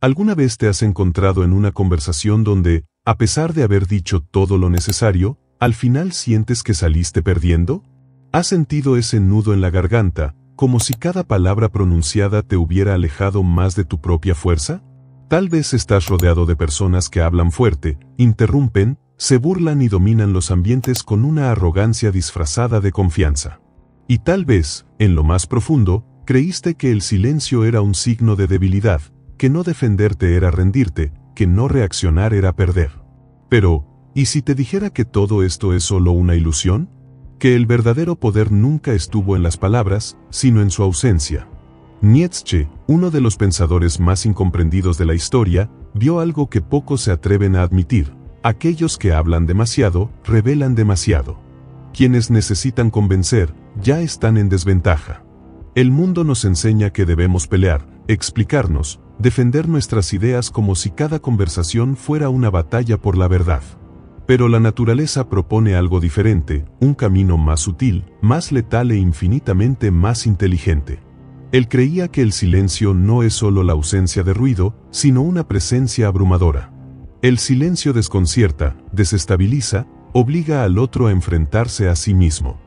¿Alguna vez te has encontrado en una conversación donde, a pesar de haber dicho todo lo necesario, al final sientes que saliste perdiendo? ¿Has sentido ese nudo en la garganta, como si cada palabra pronunciada te hubiera alejado más de tu propia fuerza? Tal vez estás rodeado de personas que hablan fuerte, interrumpen, se burlan y dominan los ambientes con una arrogancia disfrazada de confianza. Y tal vez, en lo más profundo, creíste que el silencio era un signo de debilidad, que no defenderte era rendirte, que no reaccionar era perder. Pero, ¿y si te dijera que todo esto es solo una ilusión? Que el verdadero poder nunca estuvo en las palabras, sino en su ausencia. Nietzsche, uno de los pensadores más incomprendidos de la historia, vio algo que pocos se atreven a admitir: aquellos que hablan demasiado, revelan demasiado. Quienes necesitan convencer, ya están en desventaja. El mundo nos enseña que debemos pelear, explicarnos, defender nuestras ideas como si cada conversación fuera una batalla por la verdad. Pero la naturaleza propone algo diferente, un camino más sutil, más letal e infinitamente más inteligente. Él creía que el silencio no es solo la ausencia de ruido, sino una presencia abrumadora. El silencio desconcierta, desestabiliza, obliga al otro a enfrentarse a sí mismo.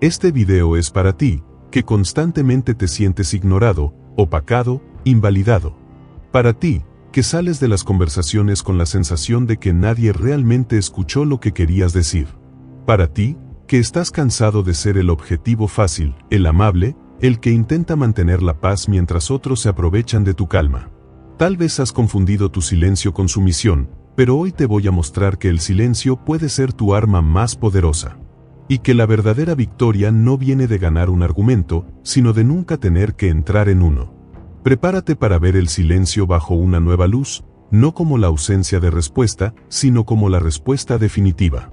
Este video es para ti, que constantemente te sientes ignorado, opacado, invalidado. Para ti, que sales de las conversaciones con la sensación de que nadie realmente escuchó lo que querías decir. Para ti, que estás cansado de ser el objetivo fácil, el amable, el que intenta mantener la paz mientras otros se aprovechan de tu calma. Tal vez has confundido tu silencio con sumisión, pero hoy te voy a mostrar que el silencio puede ser tu arma más poderosa. Y que la verdadera victoria no viene de ganar un argumento, sino de nunca tener que entrar en uno. Prepárate para ver el silencio bajo una nueva luz, no como la ausencia de respuesta, sino como la respuesta definitiva.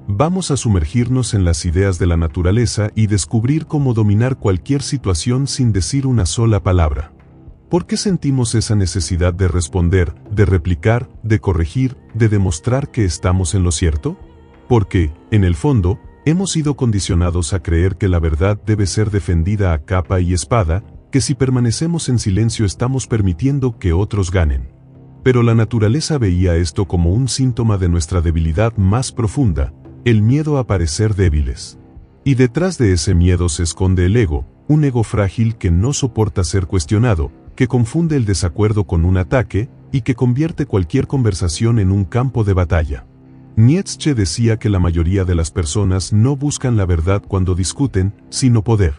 Vamos a sumergirnos en las ideas de la naturaleza y descubrir cómo dominar cualquier situación sin decir una sola palabra. ¿Por qué sentimos esa necesidad de responder, de replicar, de corregir, de demostrar que estamos en lo cierto? Porque, en el fondo, hemos sido condicionados a creer que la verdad debe ser defendida a capa y espada, que si permanecemos en silencio estamos permitiendo que otros ganen. Pero la naturaleza veía esto como un síntoma de nuestra debilidad más profunda, el miedo a parecer débiles. Y detrás de ese miedo se esconde el ego, un ego frágil que no soporta ser cuestionado, que confunde el desacuerdo con un ataque, y que convierte cualquier conversación en un campo de batalla. Nietzsche decía que la mayoría de las personas no buscan la verdad cuando discuten, sino poder.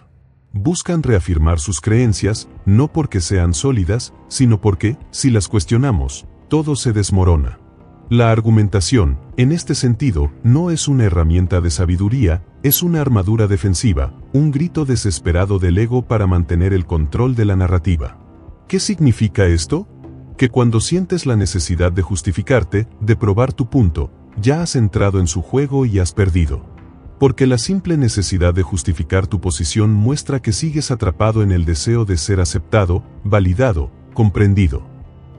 Buscan reafirmar sus creencias, no porque sean sólidas, sino porque, si las cuestionamos, todo se desmorona. La argumentación, en este sentido, no es una herramienta de sabiduría, es una armadura defensiva, un grito desesperado del ego para mantener el control de la narrativa. ¿Qué significa esto? Que cuando sientes la necesidad de justificarte, de probar tu punto, ya has entrado en su juego y has perdido. Porque la simple necesidad de justificar tu posición muestra que sigues atrapado en el deseo de ser aceptado, validado, comprendido.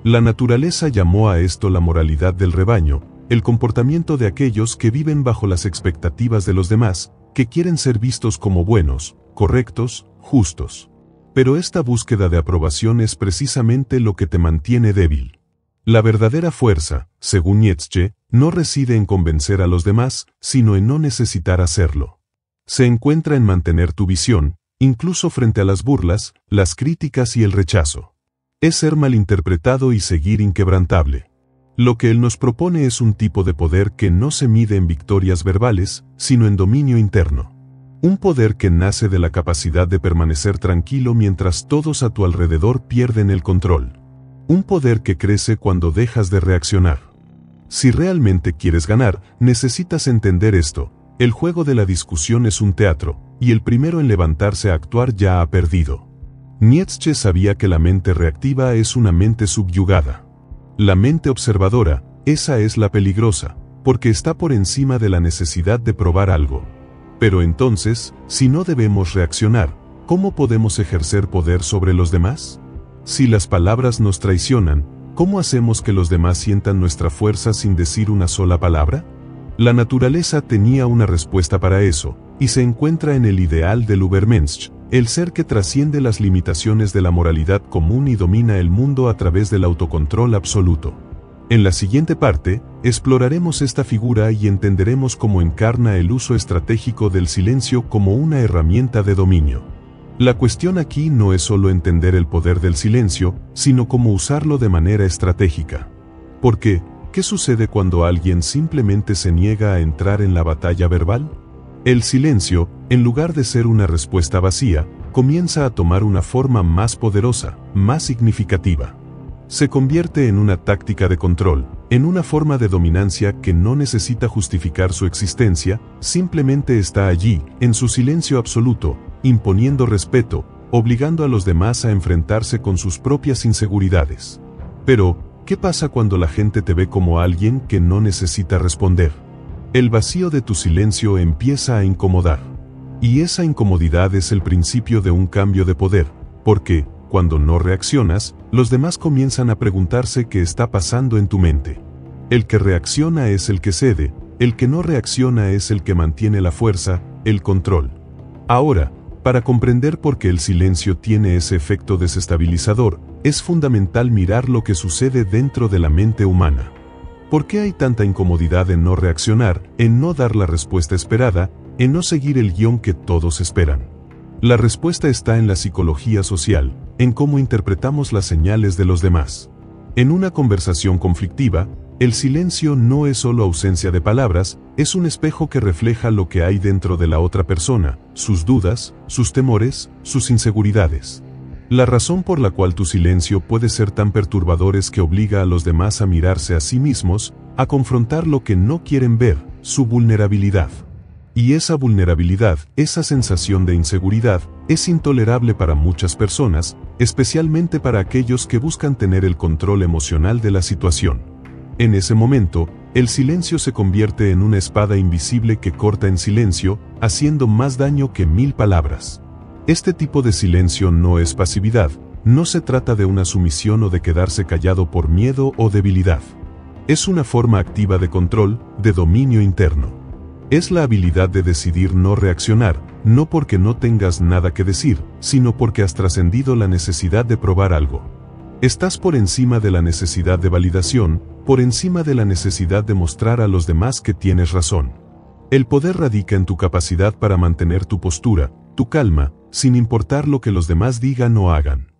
La naturaleza llamó a esto la moralidad del rebaño, el comportamiento de aquellos que viven bajo las expectativas de los demás, que quieren ser vistos como buenos, correctos, justos. Pero esta búsqueda de aprobación es precisamente lo que te mantiene débil. La verdadera fuerza, según Nietzsche, no reside en convencer a los demás, sino en no necesitar hacerlo. Se encuentra en mantener tu visión, incluso frente a las burlas, las críticas y el rechazo. Es ser malinterpretado y seguir inquebrantable. Lo que él nos propone es un tipo de poder que no se mide en victorias verbales, sino en dominio interno. Un poder que nace de la capacidad de permanecer tranquilo mientras todos a tu alrededor pierden el control. Un poder que crece cuando dejas de reaccionar. Si realmente quieres ganar, necesitas entender esto: el juego de la discusión es un teatro, y el primero en levantarse a actuar ya ha perdido. Nietzsche sabía que la mente reactiva es una mente subyugada. La mente observadora, esa es la peligrosa, porque está por encima de la necesidad de probar algo. Pero entonces, si no debemos reaccionar, ¿cómo podemos ejercer poder sobre los demás? Si las palabras nos traicionan, ¿cómo hacemos que los demás sientan nuestra fuerza sin decir una sola palabra? La naturaleza tenía una respuesta para eso, y se encuentra en el ideal del Übermensch, el ser que trasciende las limitaciones de la moralidad común y domina el mundo a través del autocontrol absoluto. En la siguiente parte, exploraremos esta figura y entenderemos cómo encarna el uso estratégico del silencio como una herramienta de dominio. La cuestión aquí no es solo entender el poder del silencio, sino cómo usarlo de manera estratégica. Porque, ¿qué sucede cuando alguien simplemente se niega a entrar en la batalla verbal? El silencio, en lugar de ser una respuesta vacía, comienza a tomar una forma más poderosa, más significativa. Se convierte en una táctica de control, en una forma de dominancia que no necesita justificar su existencia, simplemente está allí, en su silencio absoluto, imponiendo respeto, obligando a los demás a enfrentarse con sus propias inseguridades. Pero, ¿qué pasa cuando la gente te ve como alguien que no necesita responder? El vacío de tu silencio empieza a incomodar. Y esa incomodidad es el principio de un cambio de poder, porque, cuando no reaccionas, los demás comienzan a preguntarse qué está pasando en tu mente. El que reacciona es el que cede, el que no reacciona es el que mantiene la fuerza, el control. Ahora, para comprender por qué el silencio tiene ese efecto desestabilizador, es fundamental mirar lo que sucede dentro de la mente humana. ¿Por qué hay tanta incomodidad en no reaccionar, en no dar la respuesta esperada, en no seguir el guión que todos esperan? La respuesta está en la psicología social, en cómo interpretamos las señales de los demás. En una conversación conflictiva, el silencio no es solo ausencia de palabras, es un espejo que refleja lo que hay dentro de la otra persona, sus dudas, sus temores, sus inseguridades. La razón por la cual tu silencio puede ser tan perturbador es que obliga a los demás a mirarse a sí mismos, a confrontar lo que no quieren ver, su vulnerabilidad. Y esa vulnerabilidad, esa sensación de inseguridad, es intolerable para muchas personas, especialmente para aquellos que buscan tener el control emocional de la situación. En ese momento, el silencio se convierte en una espada invisible que corta en silencio, haciendo más daño que 1000 palabras. Este tipo de silencio no es pasividad, no se trata de una sumisión o de quedarse callado por miedo o debilidad. Es una forma activa de control, de dominio interno. Es la habilidad de decidir no reaccionar, no porque no tengas nada que decir, sino porque has trascendido la necesidad de probar algo. Estás por encima de la necesidad de validación, por encima de la necesidad de mostrar a los demás que tienes razón. El poder radica en tu capacidad para mantener tu postura, tu calma, sin importar lo que los demás digan o hagan.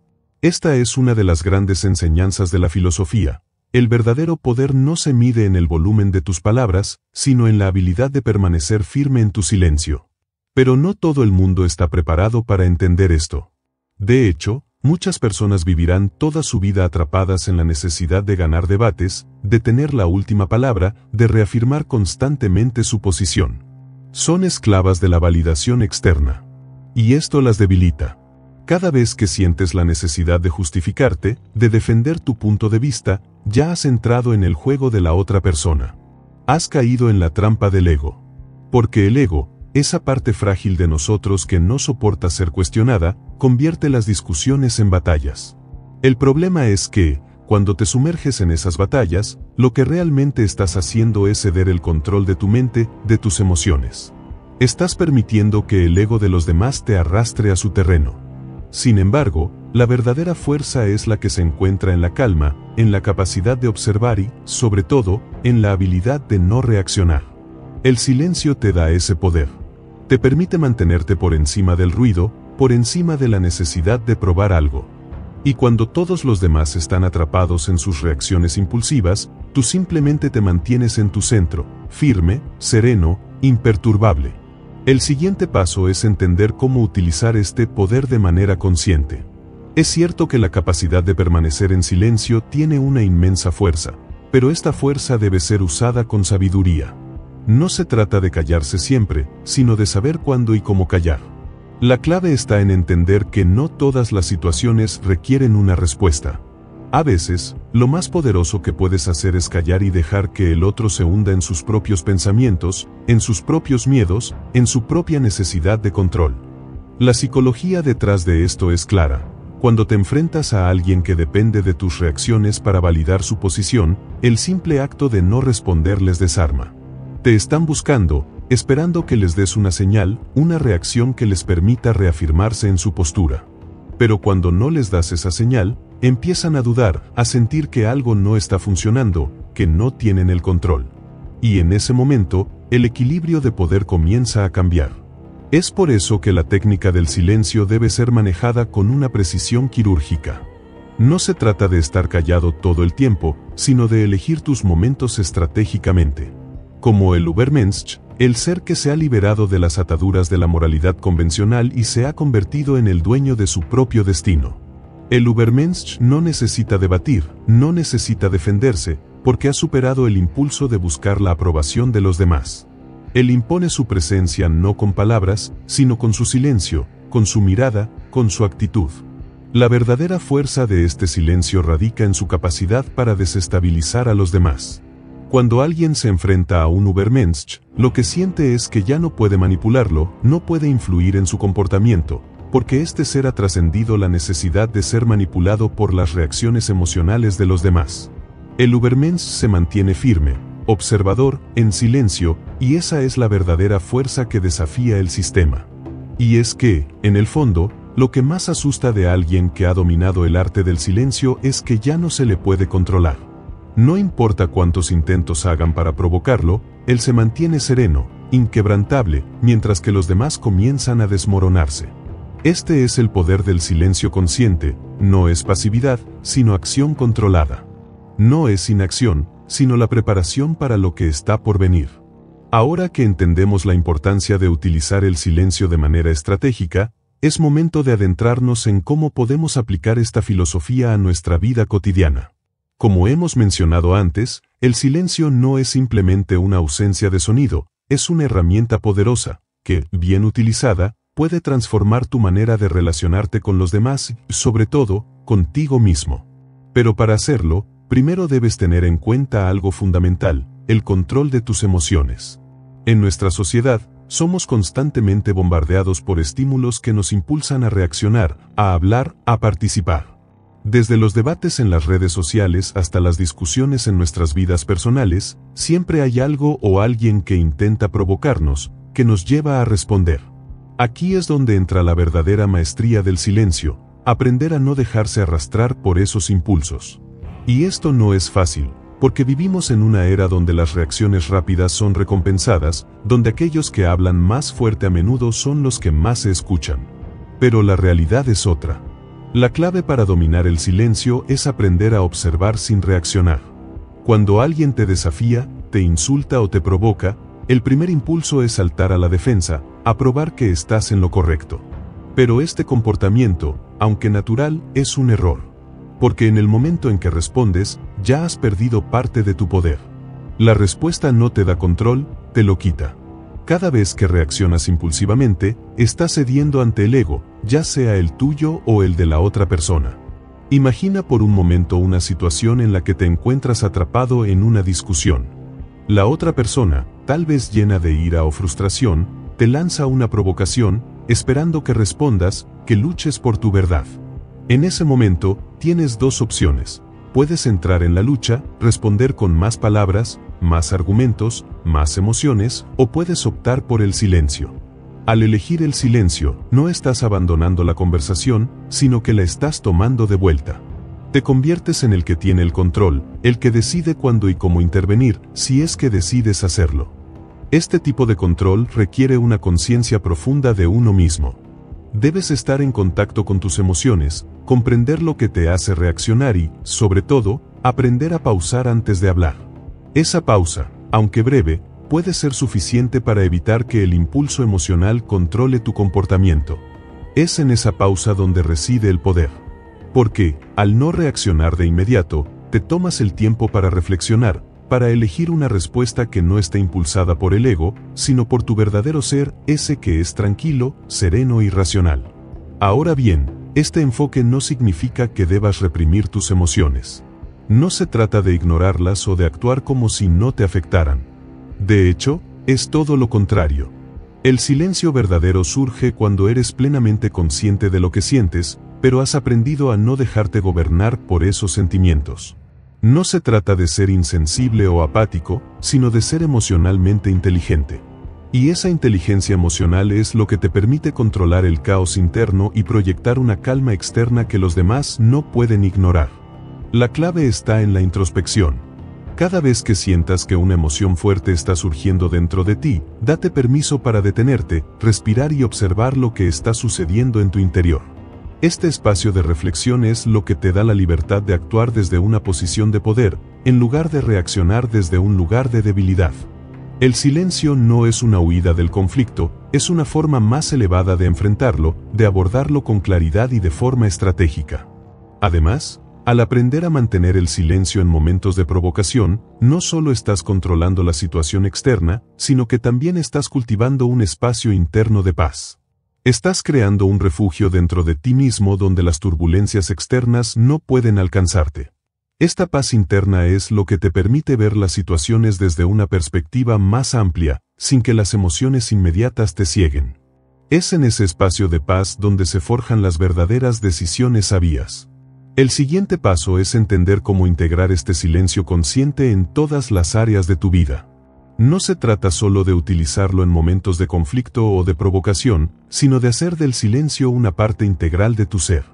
Esta es una de las grandes enseñanzas de la filosofía. El verdadero poder no se mide en el volumen de tus palabras, sino en la habilidad de permanecer firme en tu silencio. Pero no todo el mundo está preparado para entender esto. De hecho, muchas personas vivirán toda su vida atrapadas en la necesidad de ganar debates, de tener la última palabra, de reafirmar constantemente su posición. Son esclavas de la validación externa. Y esto las debilita. Cada vez que sientes la necesidad de justificarte, de defender tu punto de vista, ya has entrado en el juego de la otra persona. Has caído en la trampa del ego. Porque el ego, esa parte frágil de nosotros que no soporta ser cuestionada, convierte las discusiones en batallas. El problema es que, cuando te sumerges en esas batallas, lo que realmente estás haciendo es ceder el control de tu mente, de tus emociones. Estás permitiendo que el ego de los demás te arrastre a su terreno. Sin embargo, la verdadera fuerza es la que se encuentra en la calma, en la capacidad de observar y, sobre todo, en la habilidad de no reaccionar. El silencio te da ese poder. Te permite mantenerte por encima del ruido, por encima de la necesidad de probar algo. Y cuando todos los demás están atrapados en sus reacciones impulsivas, tú simplemente te mantienes en tu centro, firme, sereno, imperturbable. El siguiente paso es entender cómo utilizar este poder de manera consciente. Es cierto que la capacidad de permanecer en silencio tiene una inmensa fuerza, pero esta fuerza debe ser usada con sabiduría. No se trata de callarse siempre, sino de saber cuándo y cómo callar. La clave está en entender que no todas las situaciones requieren una respuesta. A veces, lo más poderoso que puedes hacer es callar y dejar que el otro se hunda en sus propios pensamientos, en sus propios miedos, en su propia necesidad de control. La psicología detrás de esto es clara. Cuando te enfrentas a alguien que depende de tus reacciones para validar su posición, el simple acto de no responder les desarma. Te están buscando, esperando que les des una señal, una reacción que les permita reafirmarse en su postura. Pero cuando no les das esa señal, empiezan a dudar, a sentir que algo no está funcionando, que no tienen el control. Y en ese momento, el equilibrio de poder comienza a cambiar. Es por eso que la técnica del silencio debe ser manejada con una precisión quirúrgica. No se trata de estar callado todo el tiempo, sino de elegir tus momentos estratégicamente. Como el Übermensch, el ser que se ha liberado de las ataduras de la moralidad convencional y se ha convertido en el dueño de su propio destino. El Übermensch no necesita debatir, no necesita defenderse, porque ha superado el impulso de buscar la aprobación de los demás. Él impone su presencia no con palabras, sino con su silencio, con su mirada, con su actitud. La verdadera fuerza de este silencio radica en su capacidad para desestabilizar a los demás. Cuando alguien se enfrenta a un Übermensch, lo que siente es que ya no puede manipularlo, no puede influir en su comportamiento, porque este ser ha trascendido la necesidad de ser manipulado por las reacciones emocionales de los demás. El Übermensch se mantiene firme, observador, en silencio, y esa es la verdadera fuerza que desafía el sistema. Y es que, en el fondo, lo que más asusta de alguien que ha dominado el arte del silencio es que ya no se le puede controlar. No importa cuántos intentos hagan para provocarlo, él se mantiene sereno, inquebrantable, mientras que los demás comienzan a desmoronarse. Este es el poder del silencio consciente, no es pasividad, sino acción controlada. No es inacción, sino la preparación para lo que está por venir. Ahora que entendemos la importancia de utilizar el silencio de manera estratégica, es momento de adentrarnos en cómo podemos aplicar esta filosofía a nuestra vida cotidiana. Como hemos mencionado antes, el silencio no es simplemente una ausencia de sonido, es una herramienta poderosa, que, bien utilizada, puede transformar tu manera de relacionarte con los demás, sobre todo, contigo mismo. Pero para hacerlo, primero debes tener en cuenta algo fundamental, el control de tus emociones. En nuestra sociedad, somos constantemente bombardeados por estímulos que nos impulsan a reaccionar, a hablar, a participar. Desde los debates en las redes sociales hasta las discusiones en nuestras vidas personales, siempre hay algo o alguien que intenta provocarnos, que nos lleva a responder. Aquí es donde entra la verdadera maestría del silencio, aprender a no dejarse arrastrar por esos impulsos. Y esto no es fácil, porque vivimos en una era donde las reacciones rápidas son recompensadas, donde aquellos que hablan más fuerte a menudo son los que más se escuchan. Pero la realidad es otra. La clave para dominar el silencio es aprender a observar sin reaccionar. Cuando alguien te desafía, te insulta o te provoca, el primer impulso es saltar a la defensa, a probar que estás en lo correcto. Pero este comportamiento, aunque natural, es un error. Porque en el momento en que respondes, ya has perdido parte de tu poder. La respuesta no te da control, te lo quita. Cada vez que reaccionas impulsivamente, estás cediendo ante el ego, ya sea el tuyo o el de la otra persona. Imagina por un momento una situación en la que te encuentras atrapado en una discusión. La otra persona, tal vez llena de ira o frustración, te lanza una provocación, esperando que respondas, que luches por tu verdad. En ese momento, tienes dos opciones. Puedes entrar en la lucha, responder con más palabras, más argumentos, más emociones, o puedes optar por el silencio. Al elegir el silencio, no estás abandonando la conversación, sino que la estás tomando de vuelta. Te conviertes en el que tiene el control, el que decide cuándo y cómo intervenir, si es que decides hacerlo. Este tipo de control requiere una conciencia profunda de uno mismo. Debes estar en contacto con tus emociones, comprender lo que te hace reaccionar y, sobre todo, aprender a pausar antes de hablar. Esa pausa, aunque breve, puede ser suficiente para evitar que el impulso emocional controle tu comportamiento. Es en esa pausa donde reside el poder. Porque, al no reaccionar de inmediato, te tomas el tiempo para reflexionar, para elegir una respuesta que no esté impulsada por el ego, sino por tu verdadero ser, ese que es tranquilo, sereno y racional. Ahora bien, este enfoque no significa que debas reprimir tus emociones. No se trata de ignorarlas o de actuar como si no te afectaran. De hecho, es todo lo contrario. El silencio verdadero surge cuando eres plenamente consciente de lo que sientes, pero has aprendido a no dejarte gobernar por esos sentimientos. No se trata de ser insensible o apático, sino de ser emocionalmente inteligente. Y esa inteligencia emocional es lo que te permite controlar el caos interno y proyectar una calma externa que los demás no pueden ignorar. La clave está en la introspección. Cada vez que sientas que una emoción fuerte está surgiendo dentro de ti, date permiso para detenerte, respirar y observar lo que está sucediendo en tu interior. Este espacio de reflexión es lo que te da la libertad de actuar desde una posición de poder, en lugar de reaccionar desde un lugar de debilidad. El silencio no es una huida del conflicto, es una forma más elevada de enfrentarlo, de abordarlo con claridad y de forma estratégica. Además, al aprender a mantener el silencio en momentos de provocación, no solo estás controlando la situación externa, sino que también estás cultivando un espacio interno de paz. Estás creando un refugio dentro de ti mismo donde las turbulencias externas no pueden alcanzarte. Esta paz interna es lo que te permite ver las situaciones desde una perspectiva más amplia, sin que las emociones inmediatas te cieguen. Es en ese espacio de paz donde se forjan las verdaderas decisiones sabias. El siguiente paso es entender cómo integrar este silencio consciente en todas las áreas de tu vida. No se trata solo de utilizarlo en momentos de conflicto o de provocación, sino de hacer del silencio una parte integral de tu ser.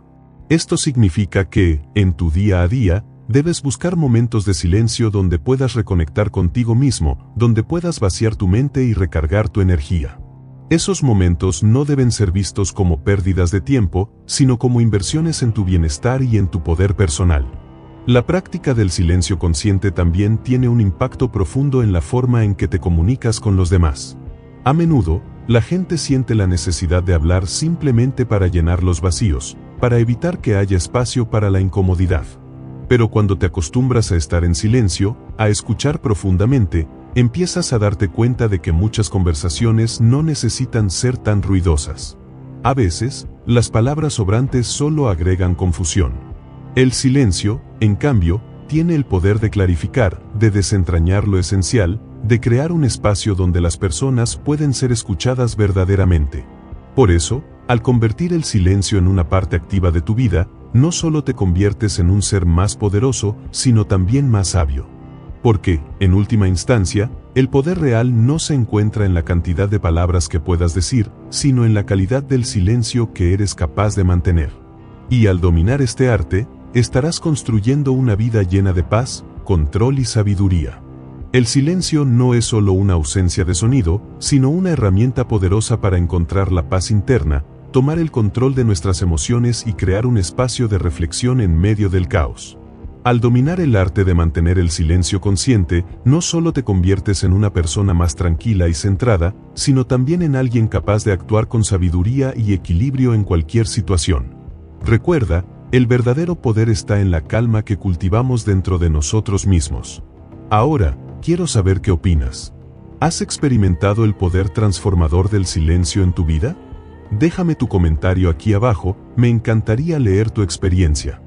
Esto significa que, en tu día a día, debes buscar momentos de silencio donde puedas reconectar contigo mismo, donde puedas vaciar tu mente y recargar tu energía. Esos momentos no deben ser vistos como pérdidas de tiempo, sino como inversiones en tu bienestar y en tu poder personal. La práctica del silencio consciente también tiene un impacto profundo en la forma en que te comunicas con los demás. A menudo, la gente siente la necesidad de hablar simplemente para llenar los vacíos, para evitar que haya espacio para la incomodidad. Pero cuando te acostumbras a estar en silencio, a escuchar profundamente, empiezas a darte cuenta de que muchas conversaciones no necesitan ser tan ruidosas. A veces, las palabras sobrantes solo agregan confusión. El silencio, en cambio, tiene el poder de clarificar, de desentrañar lo esencial, de crear un espacio donde las personas pueden ser escuchadas verdaderamente. Por eso, al convertir el silencio en una parte activa de tu vida, no solo te conviertes en un ser más poderoso, sino también más sabio. Porque, en última instancia, el poder real no se encuentra en la cantidad de palabras que puedas decir, sino en la calidad del silencio que eres capaz de mantener. Y al dominar este arte, estarás construyendo una vida llena de paz, control y sabiduría. El silencio no es solo una ausencia de sonido, sino una herramienta poderosa para encontrar la paz interna, tomar el control de nuestras emociones y crear un espacio de reflexión en medio del caos. Al dominar el arte de mantener el silencio consciente, no solo te conviertes en una persona más tranquila y centrada, sino también en alguien capaz de actuar con sabiduría y equilibrio en cualquier situación. Recuerda, el verdadero poder está en la calma que cultivamos dentro de nosotros mismos. Ahora, quiero saber qué opinas. ¿Has experimentado el poder transformador del silencio en tu vida? Déjame tu comentario aquí abajo, me encantaría leer tu experiencia.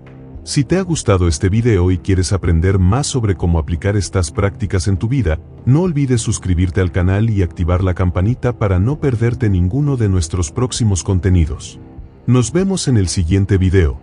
Si te ha gustado este video y quieres aprender más sobre cómo aplicar estas prácticas en tu vida, no olvides suscribirte al canal y activar la campanita para no perderte ninguno de nuestros próximos contenidos. Nos vemos en el siguiente video.